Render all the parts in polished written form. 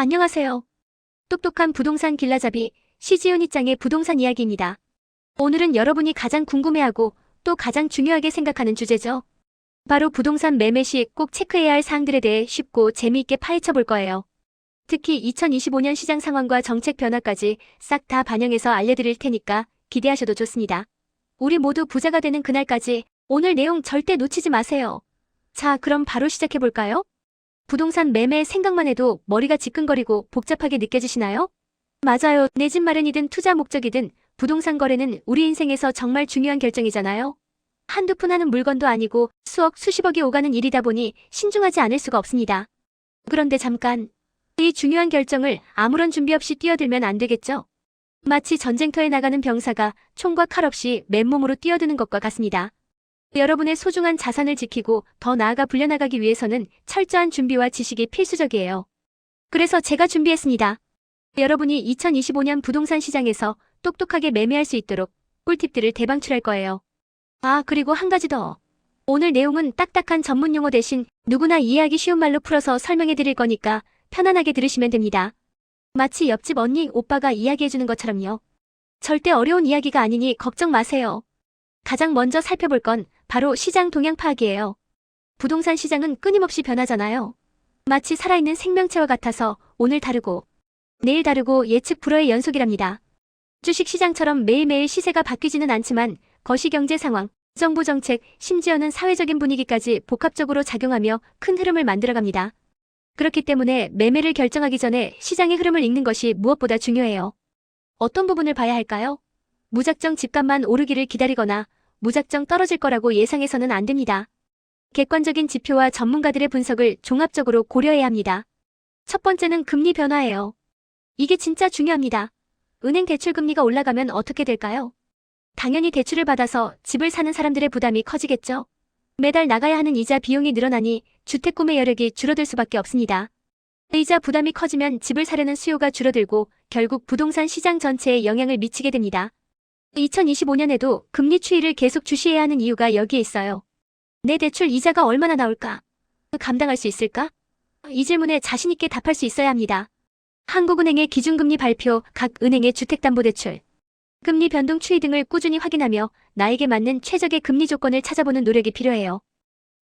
안녕하세요. 똑똑한 부동산 길라잡이 시지훈이짱의 부동산 이야기입니다. 오늘은 여러분이 가장 궁금해하고 또 가장 중요하게 생각하는 주제죠. 바로 부동산 매매 시 꼭 체크해야 할 사항들에 대해 쉽고 재미있게 파헤쳐 볼 거예요. 특히 2025년 시장 상황과 정책 변화까지 싹 다 반영해서 알려드릴 테니까 기대하셔도 좋습니다. 우리 모두 부자가 되는 그날까지 오늘 내용 절대 놓치지 마세요. 자, 그럼 바로 시작해 볼까요? 부동산 매매 생각만 해도 머리가 지끈거리고 복잡하게 느껴지시나요? 맞아요. 내 집 마련이든 투자 목적이든 부동산 거래는 우리 인생에서 정말 중요한 결정이잖아요. 한두 푼 하는 물건도 아니고 수억, 수십억이 오가는 일이다 보니 신중하지 않을 수가 없습니다. 그런데 잠깐, 이 중요한 결정을 아무런 준비 없이 뛰어들면 안 되겠죠? 마치 전쟁터에 나가는 병사가 총과 칼 없이 맨몸으로 뛰어드는 것과 같습니다. 여러분의 소중한 자산을 지키고 더 나아가 불려나가기 위해서는 철저한 준비와 지식이 필수적이에요. 그래서 제가 준비했습니다. 여러분이 2025년 부동산 시장에서 똑똑하게 매매할 수 있도록 꿀팁들을 대방출할 거예요. 아, 그리고 한 가지 더. 오늘 내용은 딱딱한 전문 용어 대신 누구나 이해하기 쉬운 말로 풀어서 설명해 드릴 거니까 편안하게 들으시면 됩니다. 마치 옆집 언니, 오빠가 이야기해주는 것처럼요. 절대 어려운 이야기가 아니니 걱정 마세요. 가장 먼저 살펴볼 건 바로 시장 동향 파악이에요. 부동산 시장은 끊임없이 변하잖아요. 마치 살아있는 생명체와 같아서 오늘 다르고 내일 다르고 예측 불허의 연속이랍니다. 주식시장처럼 매일매일 시세가 바뀌지는 않지만 거시경제 상황, 정부 정책, 심지어는 사회적인 분위기까지 복합적으로 작용하며 큰 흐름을 만들어갑니다. 그렇기 때문에 매매를 결정하기 전에 시장의 흐름을 읽는 것이 무엇보다 중요해요. 어떤 부분을 봐야 할까요? 무작정 집값만 오르기를 기다리거나 무작정 떨어질 거라고 예상해서는 안 됩니다. 객관적인 지표와 전문가들의 분석을 종합적으로 고려해야 합니다. 첫 번째는 금리 변화예요. 이게 진짜 중요합니다. 은행 대출 금리가 올라가면 어떻게 될까요? 당연히 대출을 받아서 집을 사는 사람들의 부담이 커지겠죠. 매달 나가야 하는 이자 비용이 늘어나니 주택 구매 여력이 줄어들 수밖에 없습니다. 이자 부담이 커지면 집을 사려는 수요가 줄어들고 결국 부동산 시장 전체에 영향을 미치게 됩니다. 2025년에도 금리 추이를 계속 주시해야 하는 이유가 여기에 있어요. 내 대출 이자가 얼마나 나올까? 감당할 수 있을까? 이 질문에 자신 있게 답할 수 있어야 합니다. 한국은행의 기준금리 발표, 각 은행의 주택담보대출, 금리 변동 추이 등을 꾸준히 확인하며 나에게 맞는 최적의 금리 조건을 찾아보는 노력이 필요해요.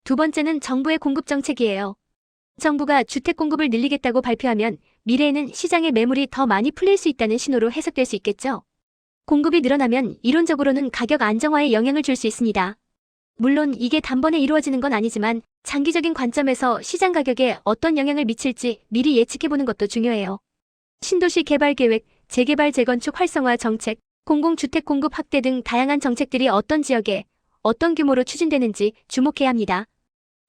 두 번째는 정부의 공급 정책이에요. 정부가 주택 공급을 늘리겠다고 발표하면 미래에는 시장의 매물이 더 많이 풀릴 수 있다는 신호로 해석될 수 있겠죠. 공급이 늘어나면 이론적으로는 가격 안정화에 영향을 줄 수 있습니다. 물론 이게 단번에 이루어지는 건 아니지만 장기적인 관점에서 시장 가격에 어떤 영향을 미칠지 미리 예측해보는 것도 중요해요. 신도시 개발 계획, 재개발 재건축 활성화 정책, 공공주택 공급 확대 등 다양한 정책들이 어떤 지역에 어떤 규모로 추진되는지 주목해야 합니다.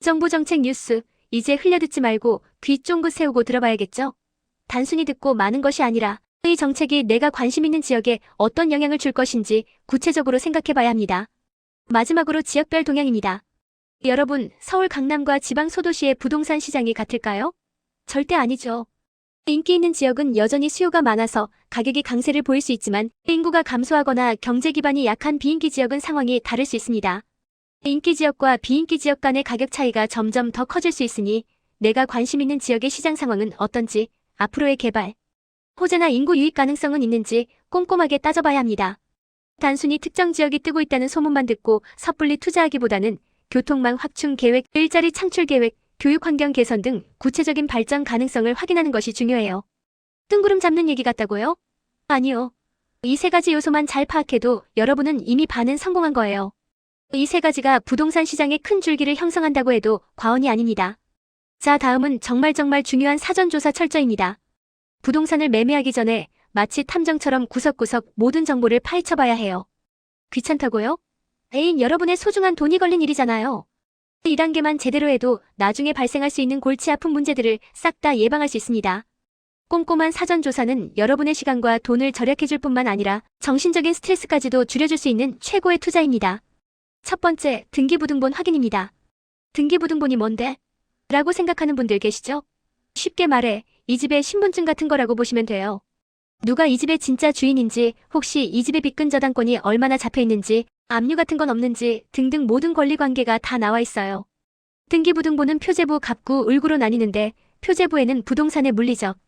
정부 정책 뉴스, 이제 흘려듣지 말고 귀 쫑긋 세우고 들어봐야겠죠? 단순히 듣고 마는 것이 아니라 이 정책이 내가 관심 있는 지역에 어떤 영향을 줄 것인지 구체적으로 생각해봐야 합니다. 마지막으로 지역별 동향입니다. 여러분, 서울 강남과 지방 소도시의 부동산 시장이 같을까요? 절대 아니죠. 인기 있는 지역은 여전히 수요가 많아서 가격이 강세를 보일 수 있지만 인구가 감소하거나 경제 기반이 약한 비인기 지역은 상황이 다를 수 있습니다. 인기 지역과 비인기 지역 간의 가격 차이가 점점 더 커질 수 있으니 내가 관심 있는 지역의 시장 상황은 어떤지, 앞으로의 개발, 호재나 인구 유입 가능성은 있는지 꼼꼼하게 따져봐야 합니다. 단순히 특정 지역이 뜨고 있다는 소문만 듣고 섣불리 투자하기보다는 교통망 확충 계획, 일자리 창출 계획, 교육 환경 개선 등 구체적인 발전 가능성을 확인하는 것이 중요해요. 뜬구름 잡는 얘기 같다고요? 아니요. 이 세 가지 요소만 잘 파악해도 여러분은 이미 반은 성공한 거예요. 이 세 가지가 부동산 시장의 큰 줄기를 형성한다고 해도 과언이 아닙니다. 자, 다음은 정말 중요한 사전조사 철저입니다. 부동산을 매매하기 전에 마치 탐정처럼 구석구석 모든 정보를 파헤쳐봐야 해요. 귀찮다고요? 애인 여러분의 소중한 돈이 걸린 일이잖아요. 이 단계만 제대로 해도 나중에 발생할 수 있는 골치 아픈 문제들을 싹 다 예방할 수 있습니다. 꼼꼼한 사전조사는 여러분의 시간과 돈을 절약해줄 뿐만 아니라 정신적인 스트레스까지도 줄여줄 수 있는 최고의 투자입니다. 첫 번째, 등기부등본 확인입니다. 등기부등본이 뭔데? 라고 생각하는 분들 계시죠? 쉽게 말해, 이 집의 신분증 같은 거라고 보시면 돼요. 누가 이 집의 진짜 주인인지, 혹시 이 집의 빚근 저당권이 얼마나 잡혀있는지, 압류 같은 건 없는지 등등 모든 권리관계가 다 나와 있어요. 등기부등본은 표제부, 갑구, 을구로 나뉘는데 표제부에는 부동산의 물리적,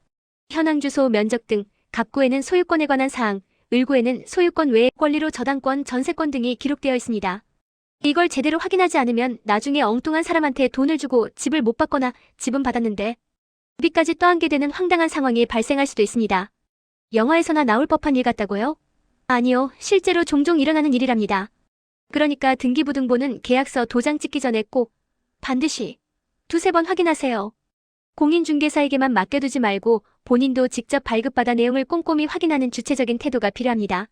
현황 주소, 면적 등, 갑구에는 소유권에 관한 사항, 을구에는 소유권 외에 권리로 저당권, 전세권 등이 기록되어 있습니다. 이걸 제대로 확인하지 않으면 나중에 엉뚱한 사람한테 돈을 주고 집을 못 받거나 집은 받았는데 우리까지 떠안게 되는 황당한 상황이 발생할 수도 있습니다. 영화에서나 나올 법한 일 같다고요? 아니요, 실제로 종종 일어나는 일이랍니다. 그러니까 등기부등본은 계약서 도장 찍기 전에 꼭 반드시 두세 번 확인하세요. 공인중개사에게만 맡겨두지 말고 본인도 직접 발급받아 내용을 꼼꼼히 확인하는 주체적인 태도가 필요합니다.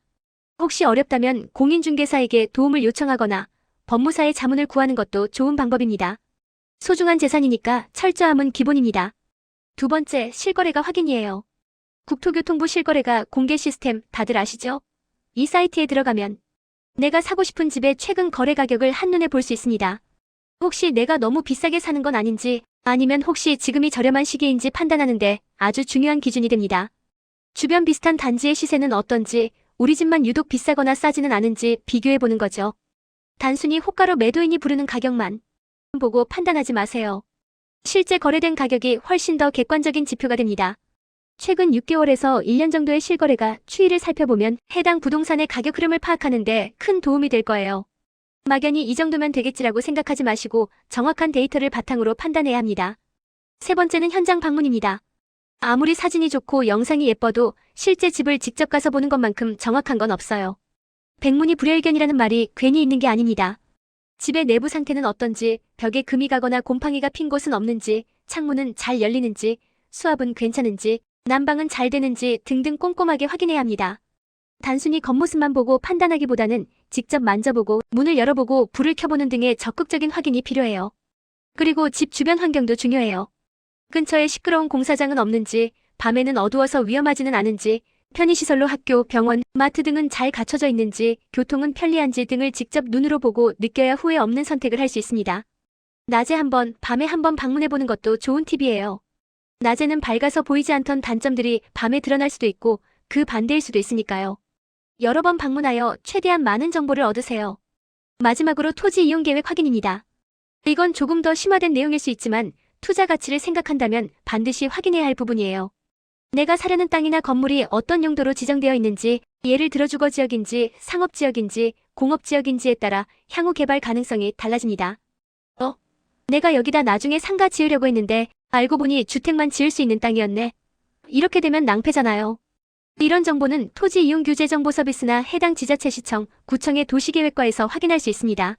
혹시 어렵다면 공인중개사에게 도움을 요청하거나 법무사의 자문을 구하는 것도 좋은 방법입니다. 소중한 재산이니까 철저함은 기본입니다. 두 번째, 실거래가 확인이에요. 국토교통부 실거래가 공개 시스템 다들 아시죠? 이 사이트에 들어가면 내가 사고 싶은 집의 최근 거래 가격을 한눈에 볼 수 있습니다. 혹시 내가 너무 비싸게 사는 건 아닌지 아니면 혹시 지금이 저렴한 시기인지 판단하는데 아주 중요한 기준이 됩니다. 주변 비슷한 단지의 시세는 어떤지, 우리 집만 유독 비싸거나 싸지는 않은지 비교해보는 거죠. 단순히 호가로 매도인이 부르는 가격만 보고 판단하지 마세요. 실제 거래된 가격이 훨씬 더 객관적인 지표가 됩니다. 최근 6개월에서 1년 정도의 실거래가 추이를 살펴보면 해당 부동산의 가격 흐름을 파악하는 데 큰 도움이 될 거예요. 막연히 이 정도면 되겠지라고 생각하지 마시고 정확한 데이터를 바탕으로 판단해야 합니다. 세 번째는 현장 방문입니다. 아무리 사진이 좋고 영상이 예뻐도 실제 집을 직접 가서 보는 것만큼 정확한 건 없어요. 백문이 불여일견이라는 말이 괜히 있는 게 아닙니다. 집의 내부 상태는 어떤지, 벽에 금이 가거나 곰팡이가 핀 곳은 없는지, 창문은 잘 열리는지, 수압은 괜찮은지, 난방은 잘 되는지 등등 꼼꼼하게 확인해야 합니다. 단순히 겉모습만 보고 판단하기보다는 직접 만져보고 문을 열어보고 불을 켜보는 등의 적극적인 확인이 필요해요. 그리고 집 주변 환경도 중요해요. 근처에 시끄러운 공사장은 없는지, 밤에는 어두워서 위험하지는 않은지, 편의시설로 학교, 병원, 마트 등은 잘 갖춰져 있는지, 교통은 편리한지 등을 직접 눈으로 보고 느껴야 후회 없는 선택을 할 수 있습니다. 낮에 한 번, 밤에 한 번 방문해보는 것도 좋은 팁이에요. 낮에는 밝아서 보이지 않던 단점들이 밤에 드러날 수도 있고 그 반대일 수도 있으니까요. 여러 번 방문하여 최대한 많은 정보를 얻으세요. 마지막으로 토지 이용 계획 확인입니다. 이건 조금 더 심화된 내용일 수 있지만 투자 가치를 생각한다면 반드시 확인해야 할 부분이에요. 내가 사려는 땅이나 건물이 어떤 용도로 지정되어 있는지, 예를 들어 주거지역인지, 상업지역인지, 공업지역인지에 따라 향후 개발 가능성이 달라집니다. 내가 여기다 나중에 상가 지으려고 했는데 알고 보니 주택만 지을 수 있는 땅이었네. 이렇게 되면 낭패잖아요. 이런 정보는 토지이용규제정보서비스나 해당 지자체시청, 구청의 도시계획과에서 확인할 수 있습니다.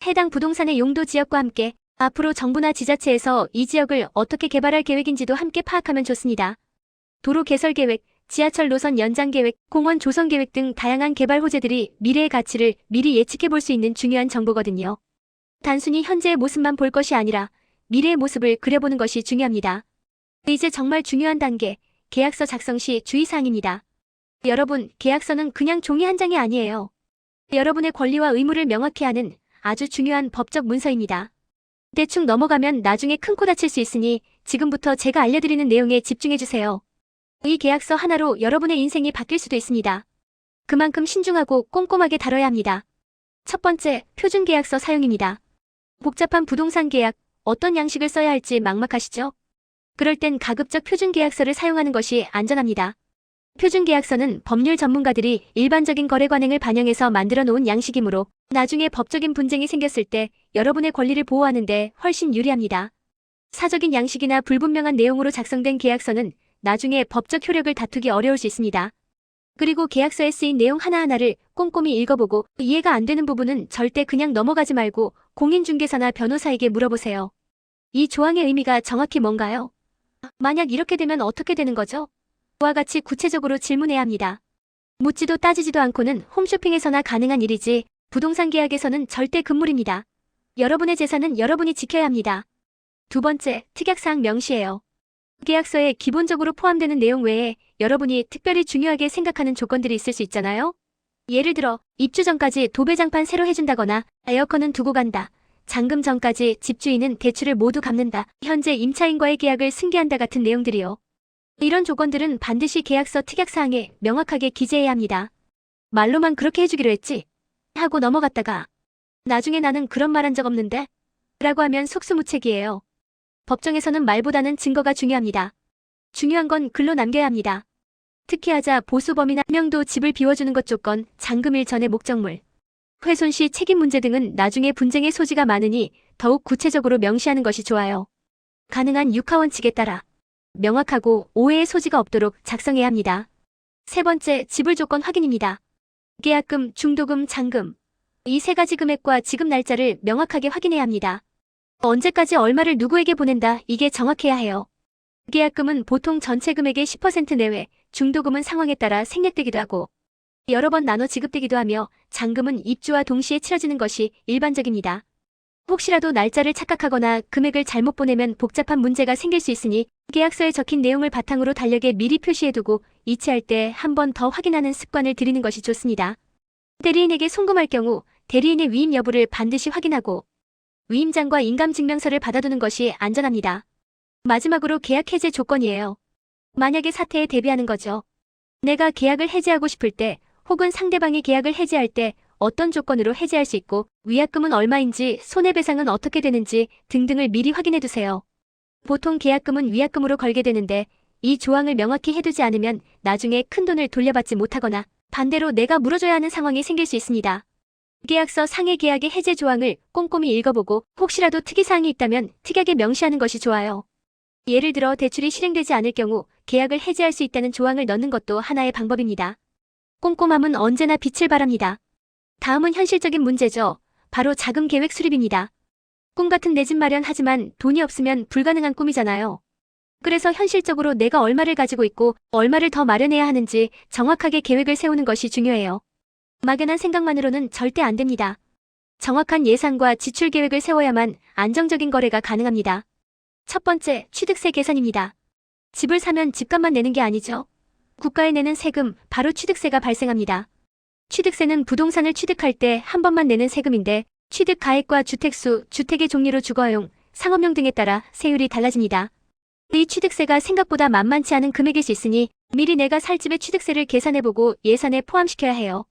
해당 부동산의 용도 지역과 함께 앞으로 정부나 지자체에서 이 지역을 어떻게 개발할 계획인지도 함께 파악하면 좋습니다. 도로 개설 계획, 지하철 노선 연장 계획, 공원 조성 계획 등 다양한 개발 호재들이 미래의 가치를 미리 예측해 볼 수 있는 중요한 정보거든요. 단순히 현재의 모습만 볼 것이 아니라 미래의 모습을 그려보는 것이 중요합니다. 이제 정말 중요한 단계, 계약서 작성 시 주의사항입니다. 여러분, 계약서는 그냥 종이 한 장이 아니에요. 여러분의 권리와 의무를 명확히 하는 아주 중요한 법적 문서입니다. 대충 넘어가면 나중에 큰 코 다칠 수 있으니 지금부터 제가 알려드리는 내용에 집중해주세요. 이 계약서 하나로 여러분의 인생이 바뀔 수도 있습니다. 그만큼 신중하고 꼼꼼하게 다뤄야 합니다. 첫 번째, 표준계약서 사용입니다. 복잡한 부동산 계약, 어떤 양식을 써야 할지 막막하시죠? 그럴 땐 가급적 표준계약서를 사용하는 것이 안전합니다. 표준계약서는 법률 전문가들이 일반적인 거래 관행을 반영해서 만들어 놓은 양식이므로 나중에 법적인 분쟁이 생겼을 때 여러분의 권리를 보호하는 데 훨씬 유리합니다. 사적인 양식이나 불분명한 내용으로 작성된 계약서는 나중에 법적 효력을 다투기 어려울 수 있습니다. 그리고 계약서에 쓰인 내용 하나하나를 꼼꼼히 읽어보고 이해가 안 되는 부분은 절대 그냥 넘어가지 말고 공인중개사나 변호사에게 물어보세요. 이 조항의 의미가 정확히 뭔가요? 만약 이렇게 되면 어떻게 되는 거죠? 와 같이 구체적으로 질문해야 합니다. 묻지도 따지지도 않고는 홈쇼핑에서나 가능한 일이지 부동산 계약에서는 절대 금물입니다. 여러분의 재산은 여러분이 지켜야 합니다. 두 번째, 특약사항 명시해요. 계약서에 기본적으로 포함되는 내용 외에 여러분이 특별히 중요하게 생각하는 조건들이 있을 수 있잖아요. 예를 들어 입주 전까지 도배장판 새로 해준다거나 에어컨은 두고 간다. 잔금 전까지 집주인은 대출을 모두 갚는다. 현재 임차인과의 계약을 승계한다 같은 내용들이요. 이런 조건들은 반드시 계약서 특약사항에 명확하게 기재해야 합니다. 말로만 그렇게 해주기로 했지 하고 넘어갔다가 나중에 나는 그런 말 한 적 없는데 라고 하면 속수무책이에요. 법정에서는 말보다는 증거가 중요합니다. 중요한 건 글로 남겨야 합니다. 특히하자 보수 범위나 명도 집을 비워주는 것 조건, 잔금일 전의 목적물, 훼손 시 책임 문제 등은 나중에 분쟁의 소지가 많으니 더욱 구체적으로 명시하는 것이 좋아요. 가능한 육하원칙에 따라 명확하고 오해의 소지가 없도록 작성해야 합니다. 세 번째, 지불 조건 확인입니다. 계약금, 중도금, 잔금. 이 세 가지 금액과 지급 날짜를 명확하게 확인해야 합니다. 언제까지 얼마를 누구에게 보낸다, 이게 정확해야 해요. 계약금은 보통 전체 금액의 10% 내외, 중도금은 상황에 따라 생략되기도 하고 여러 번 나눠 지급되기도 하며 잔금은 입주와 동시에 치러지는 것이 일반적입니다. 혹시라도 날짜를 착각하거나 금액을 잘못 보내면 복잡한 문제가 생길 수 있으니 계약서에 적힌 내용을 바탕으로 달력에 미리 표시해두고 이체할 때 한 번 더 확인하는 습관을 들이는 것이 좋습니다. 대리인에게 송금할 경우 대리인의 위임 여부를 반드시 확인하고 위임장과 인감증명서를 받아두는 것이 안전합니다. 마지막으로 계약 해제 조건이에요. 만약에 사태에 대비하는 거죠. 내가 계약을 해지하고 싶을 때 혹은 상대방이 계약을 해지할 때 어떤 조건으로 해지할 수 있고 위약금은 얼마인지 손해배상은 어떻게 되는지 등등을 미리 확인해두세요. 보통 계약금은 위약금으로 걸게 되는데 이 조항을 명확히 해두지 않으면 나중에 큰돈을 돌려받지 못하거나 반대로 내가 물어줘야 하는 상황이 생길 수 있습니다. 계약서 상해 계약의 해제 조항을 꼼꼼히 읽어보고 혹시라도 특이사항이 있다면 특이하게 명시하는 것이 좋아요. 예를 들어 대출이 실행되지 않을 경우 계약을 해지할 수 있다는 조항을 넣는 것도 하나의 방법입니다. 꼼꼼함은 언제나 빛을 발합니다. 다음은 현실적인 문제죠. 바로 자금 계획 수립입니다. 꿈 같은 내 집 마련하지만 돈이 없으면 불가능한 꿈이잖아요. 그래서 현실적으로 내가 얼마를 가지고 있고 얼마를 더 마련해야 하는지 정확하게 계획을 세우는 것이 중요해요. 막연한 생각만으로는 절대 안 됩니다. 정확한 예산과 지출 계획을 세워야만 안정적인 거래가 가능합니다. 첫 번째, 취득세 계산입니다. 집을 사면 집값만 내는 게 아니죠. 국가에 내는 세금, 바로 취득세가 발생합니다. 취득세는 부동산을 취득할 때 한 번만 내는 세금인데 취득 가액과 주택수, 주택의 종류로 주거용, 상업용 등에 따라 세율이 달라집니다. 이 취득세가 생각보다 만만치 않은 금액일 수 있으니 미리 내가 살 집의 취득세를 계산해보고 예산에 포함시켜야 해요.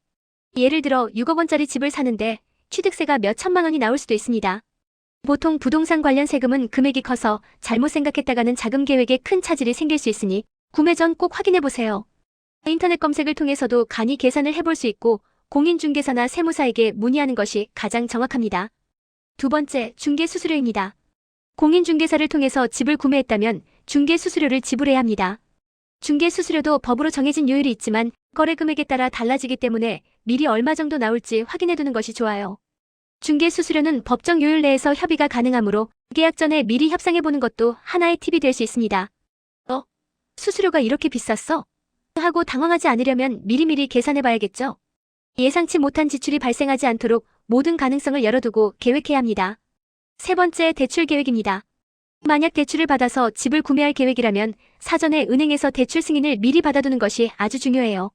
예를 들어 6억 원짜리 집을 사는데 취득세가 몇 천만 원이 나올 수도 있습니다. 보통 부동산 관련 세금은 금액이 커서 잘못 생각했다가는 자금 계획에 큰 차질이 생길 수 있으니 구매 전 꼭 확인해보세요. 인터넷 검색을 통해서도 간이 계산을 해볼 수 있고 공인중개사나 세무사에게 문의하는 것이 가장 정확합니다. 두 번째, 중개수수료입니다. 공인중개사를 통해서 집을 구매했다면 중개수수료를 지불해야 합니다. 중개수수료도 법으로 정해진 요율이 있지만 거래 금액에 따라 달라지기 때문에 미리 얼마 정도 나올지 확인해두는 것이 좋아요. 중개수수료는 법정 요율 내에서 협의가 가능하므로 계약 전에 미리 협상해보는 것도 하나의 팁이 될 수 있습니다. 수수료가 이렇게 비쌌어? 하고 당황하지 않으려면 미리미리 계산해봐야겠죠. 예상치 못한 지출이 발생하지 않도록 모든 가능성을 열어두고 계획해야 합니다. 세 번째, 대출 계획입니다. 만약 대출을 받아서 집을 구매할 계획이라면 사전에 은행에서 대출 승인을 미리 받아두는 것이 아주 중요해요.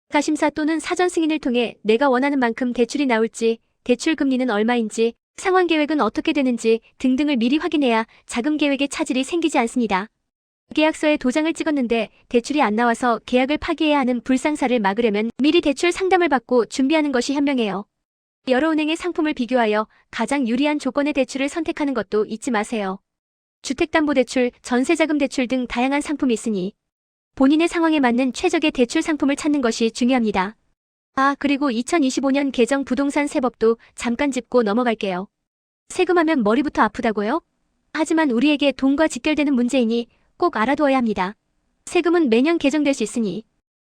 가심사 또는 사전 승인을 통해 내가 원하는 만큼 대출이 나올지, 대출 금리는 얼마인지, 상환 계획은 어떻게 되는지 등등을 미리 확인해야 자금 계획에 차질이 생기지 않습니다. 계약서에 도장을 찍었는데 대출이 안 나와서 계약을 파기해야 하는 불상사를 막으려면 미리 대출 상담을 받고 준비하는 것이 현명해요. 여러 은행의 상품을 비교하여 가장 유리한 조건의 대출을 선택하는 것도 잊지 마세요. 주택담보대출, 전세자금대출 등 다양한 상품이 있으니 본인의 상황에 맞는 최적의 대출 상품을 찾는 것이 중요합니다. 그리고 2025년 개정 부동산 세법도 잠깐 짚고 넘어갈게요. 세금하면 머리부터 아프다고요? 하지만 우리에게 돈과 직결되는 문제이니 꼭 알아두어야 합니다. 세금은 매년 개정될 수 있으니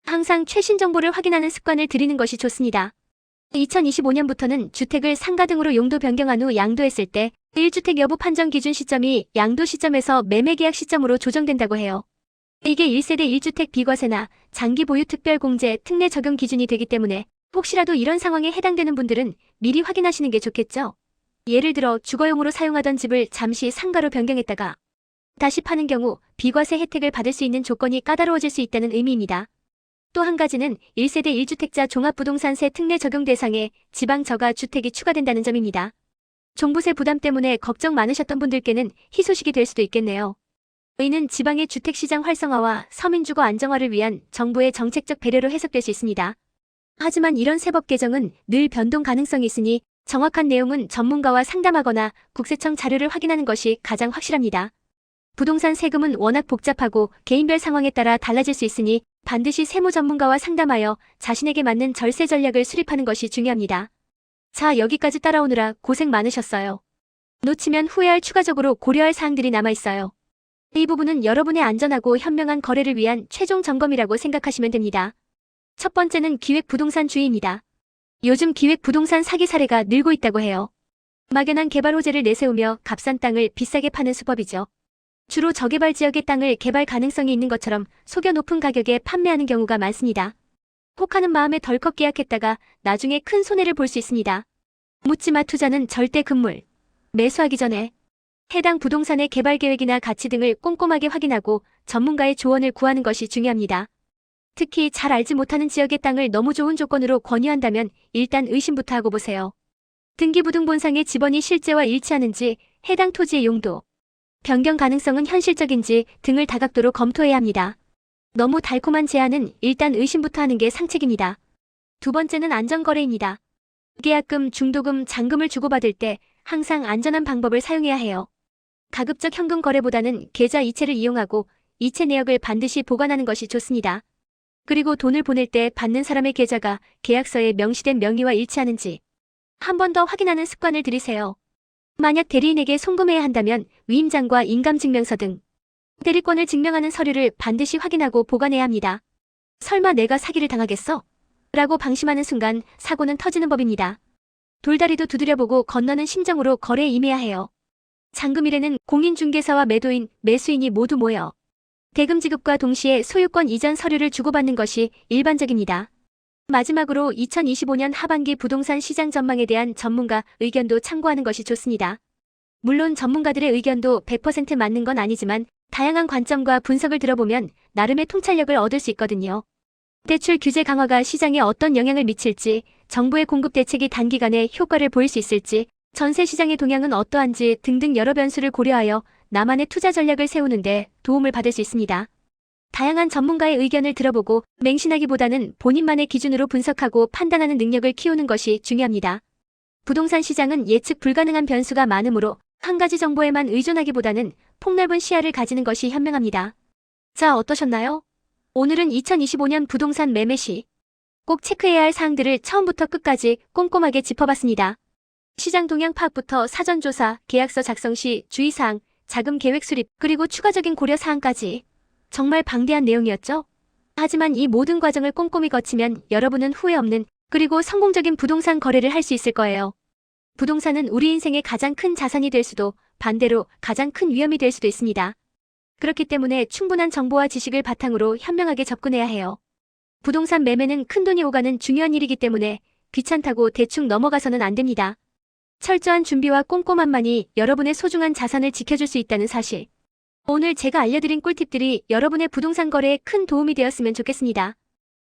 항상 최신 정보를 확인하는 습관을 들이는 것이 좋습니다. 2025년부터는 주택을 상가 등으로 용도 변경한 후 양도했을 때 1주택 여부 판정 기준 시점이 양도 시점에서 매매 계약 시점으로 조정된다고 해요. 이게 1세대 1주택 비과세나 장기 보유 특별공제 특례 적용 기준이 되기 때문에 혹시라도 이런 상황에 해당되는 분들은 미리 확인하시는 게 좋겠죠. 예를 들어 주거용으로 사용하던 집을 잠시 상가로 변경했다가 다시 파는 경우 비과세 혜택을 받을 수 있는 조건이 까다로워질 수 있다는 의미입니다. 또 한 가지는 1세대 1주택자 종합부동산세 특례 적용 대상에 지방 저가 주택이 추가된다는 점입니다. 종부세 부담 때문에 걱정 많으셨던 분들께는 희소식이 될 수도 있겠네요. 이는 지방의 주택시장 활성화와 서민주거 안정화를 위한 정부의 정책적 배려로 해석될 수 있습니다. 하지만 이런 세법 개정은 늘 변동 가능성이 있으니 정확한 내용은 전문가와 상담하거나 국세청 자료를 확인하는 것이 가장 확실합니다. 부동산 세금은 워낙 복잡하고 개인별 상황에 따라 달라질 수 있으니 반드시 세무 전문가와 상담하여 자신에게 맞는 절세 전략을 수립하는 것이 중요합니다. 자, 여기까지 따라오느라 고생 많으셨어요. 놓치면 후회할 추가적으로 고려할 사항들이 남아있어요. 이 부분은 여러분의 안전하고 현명한 거래를 위한 최종 점검이라고 생각하시면 됩니다. 첫 번째는 기획 부동산 주의입니다. 요즘 기획 부동산 사기 사례가 늘고 있다고 해요. 막연한 개발 호재를 내세우며 값싼 땅을 비싸게 파는 수법이죠. 주로 저개발 지역의 땅을 개발 가능성이 있는 것처럼 속여 높은 가격에 판매하는 경우가 많습니다. 혹하는 마음에 덜컥 계약했다가 나중에 큰 손해를 볼 수 있습니다. 묻지마 투자는 절대 금물. 매수하기 전에 해당 부동산의 개발 계획이나 가치 등을 꼼꼼하게 확인하고 전문가의 조언을 구하는 것이 중요합니다. 특히 잘 알지 못하는 지역의 땅을 너무 좋은 조건으로 권유한다면 일단 의심부터 하고 보세요. 등기부등본상의 지번이 실제와 일치하는지, 해당 토지의 용도, 변경 가능성은 현실적인지 등을 다각도로 검토해야 합니다. 너무 달콤한 제안은 일단 의심부터 하는 게 상책입니다. 두 번째는 안전거래입니다. 계약금, 중도금, 잔금을 주고받을 때 항상 안전한 방법을 사용해야 해요. 가급적 현금 거래보다는 계좌 이체를 이용하고 이체 내역을 반드시 보관하는 것이 좋습니다. 그리고 돈을 보낼 때 받는 사람의 계좌가 계약서에 명시된 명의와 일치하는지 한 번 더 확인하는 습관을 들이세요. 만약 대리인에게 송금해야 한다면 위임장과 인감증명서 등 대리권을 증명하는 서류를 반드시 확인하고 보관해야 합니다. 설마 내가 사기를 당하겠어? 라고 방심하는 순간 사고는 터지는 법입니다. 돌다리도 두드려보고 건너는 심정으로 거래에 임해야 해요. 잔금일에는 공인중개사와 매도인, 매수인이 모두 모여 대금 지급과 동시에 소유권 이전 서류를 주고받는 것이 일반적입니다. 마지막으로 2025년 하반기 부동산 시장 전망에 대한 전문가 의견도 참고하는 것이 좋습니다. 물론 전문가들의 의견도 100% 맞는 건 아니지만 다양한 관점과 분석을 들어보면 나름의 통찰력을 얻을 수 있거든요. 대출 규제 강화가 시장에 어떤 영향을 미칠지, 정부의 공급 대책이 단기간에 효과를 보일 수 있을지, 전세 시장의 동향은 어떠한지 등등 여러 변수를 고려하여 나만의 투자 전략을 세우는데 도움을 받을 수 있습니다. 다양한 전문가의 의견을 들어보고 맹신하기보다는 본인만의 기준으로 분석하고 판단하는 능력을 키우는 것이 중요합니다. 부동산 시장은 예측 불가능한 변수가 많으므로 한 가지 정보에만 의존하기보다는 폭넓은 시야를 가지는 것이 현명합니다. 자, 어떠셨나요? 오늘은 2025년 부동산 매매 시 꼭 체크해야 할 사항들을 처음부터 끝까지 꼼꼼하게 짚어봤습니다. 시장 동향 파악부터 사전조사, 계약서 작성 시 주의사항, 자금 계획 수립, 그리고 추가적인 고려사항까지 정말 방대한 내용이었죠? 하지만 이 모든 과정을 꼼꼼히 거치면 여러분은 후회 없는 그리고 성공적인 부동산 거래를 할 수 있을 거예요. 부동산은 우리 인생의 가장 큰 자산이 될 수도 반대로 가장 큰 위험이 될 수도 있습니다. 그렇기 때문에 충분한 정보와 지식을 바탕으로 현명하게 접근해야 해요. 부동산 매매는 큰돈이 오가는 중요한 일이기 때문에 귀찮다고 대충 넘어가서는 안 됩니다. 철저한 준비와 꼼꼼함만이 여러분의 소중한 자산을 지켜줄 수 있다는 사실. 오늘 제가 알려드린 꿀팁들이 여러분의 부동산 거래에 큰 도움이 되었으면 좋겠습니다.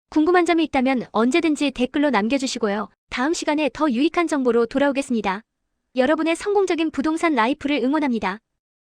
궁금한 점이 있다면 언제든지 댓글로 남겨주시고요. 다음 시간에 더 유익한 정보로 돌아오겠습니다. 여러분의 성공적인 부동산 라이프를 응원합니다.